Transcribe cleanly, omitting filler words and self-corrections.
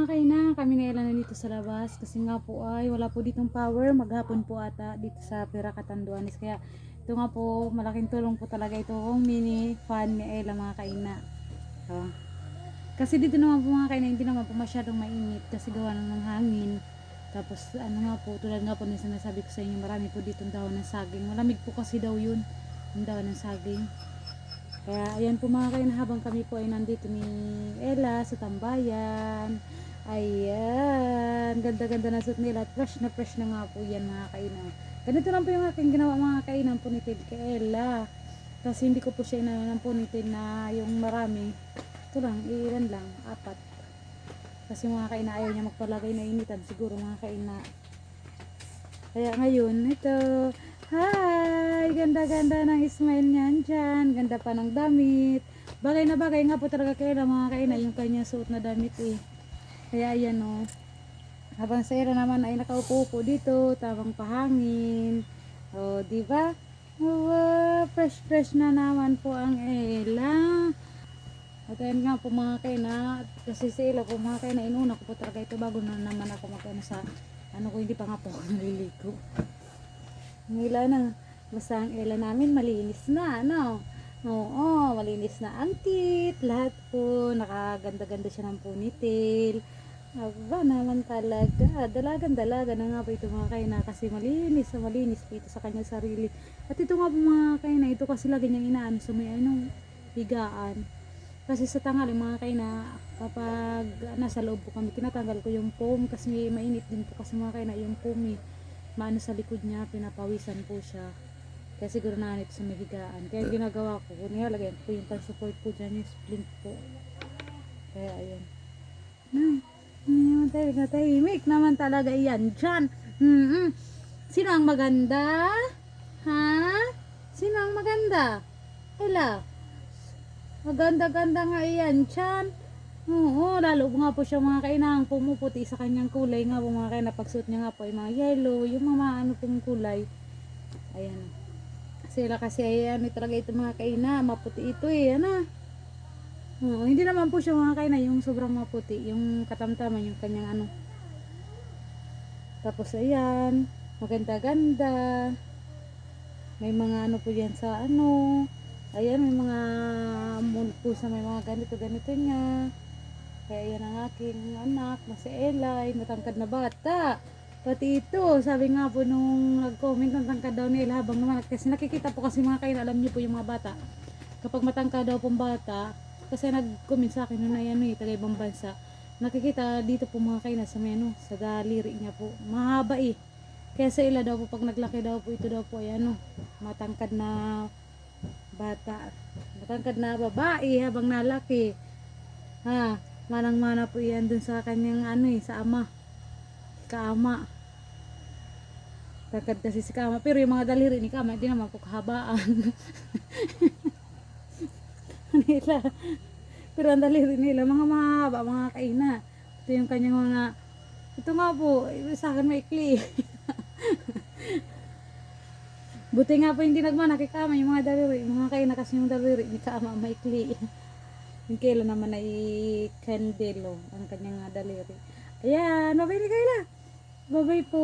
mga kaina, kami na ilan na dito sa labas kasi nga po ay wala po ditong power, maghapon po ata dito sa Pira Catanduanes, kaya ito nga po malaking tulong po talaga itong mini fan ni Ella mga kaina. Kasi dito naman po mga kaina hindi naman po masyadong mainit kasi gawa ng hangin. Tapos ano nga po, tulad nga po ng sinasabi ko sa inyo, marami po ditong dahon ng saging, malamig po kasi daw yun, yung dahon ng saging. Kaya ayan po mga kaina, habang kami po ay nandito ni Ella sa tambayan, ayan, ganda-ganda na suot nila at fresh na nga po yan mga kaina. Ganito lang po yung aking ginawa mga kaina, ng punitil kay Ella, kasi hindi ko po siya inano ng punitil na yung marami. Ito lang, ilan lang, 4, kasi mga kaina ayaw niya magpalagay na initan siguro mga kaina. Kaya ngayon ito, hi, ganda-ganda ng smile niyan dyan, ganda pa ng damit, bagay na bagay nga po talaga kay Ella mga kaina yung kanya suot na damit eh. Kaya ayan o, habang sa Ella naman ay nakaupo po dito, tamang pahangin, o diba? Fresh na naman po ang Ella. At ayan nga po mga kaina, kasi sa Ella po mga kaina, inuna ko po talaga ito bago na naman ako magkano sa ano ko, hindi pa nga po ako naliligo. Ngila na, basta ang Ella namin malinis na, ano? Oo, malinis na ang tit, lahat po, nakaganda-ganda siya ng ponytail. Aba naman talaga, dalagan-dalaga na nga po ito mga kaina, kasi malinis na malinis po ito sa kanyang sarili. At ito nga po mga kaina, ito kasi lagi niyang inaano sa may anong higaan. Kasi sa tanghali mga kaina, kapag nasa loob po kami, tinatanggal ko yung foam kasi mainit din po kasi mga kaina yung foam eh. Maano sa likod niya, pinapawisan po siya. Kaya siguro nanit sa may higaan. Kaya ginagawa ko, nilalagyan ko yung pan-support po dyan, yung splint po. Kaya ayun. Tahimik naman talaga yan dyan. Sino ang maganda? Ha? Sino ang maganda? Ella? Maganda-ganda nga iyan dyan. Oo, lalo nga po siya mga kainang pumuputi sa kanyang kulay nga po mga kaina. Pagsuot niya nga po ay mga yellow, yung mga ano pong kulay. Ayan. Sila kasi ayan, talaga ito mga kaina, maputi ito eh, ano. Oo, hindi naman po siya mga kaina yung sobrang maputi, yung katamtaman yung kanyang ano. Tapos ayan, maganda-ganda. May mga ano po yan sa ano. Ayan, may mga mold po sa may mga ganito niya. Kaya yan ang aking anak na si Ella, ay matangkad na bata. Pati ito, sabi nga po nung nag-comment, matangkad daw ni Ella habang naman. Kasi nakikita po kasi mga kayo, alam niyo po yung mga bata. Kapag matangkad daw pong bata, kasi nag-comment sa akin nung ayan eh, taga ibang bansa. Nakikita dito po mga kayo, sa may ano, sa daliri niya po. Mahaba eh. Kaya sa Ella daw po, pag naglaki daw po, ito daw po ay ano, matangkad na bata, matangkad na babae habang nalaki. Ha, manang-mana po yan dun sa kanyang ano eh, sa ama, kaama. Tangkad kasi si kaama, pero yung mga daliri ni kaama hindi naman po kahabaan. Nila, pero ang daliri nila mga mahaba, mga kaina. Ito yung kanyang mga, ito nga po sa akin maikli. Buti nga po hindi nagmana kay Kama yung mga daliri, mga kaina kasi yung daliri ni Kama maikli. Yung Kayla naman ay kandelo ang kanyang daliri. Ayan, babay ni Kayla. Babay po.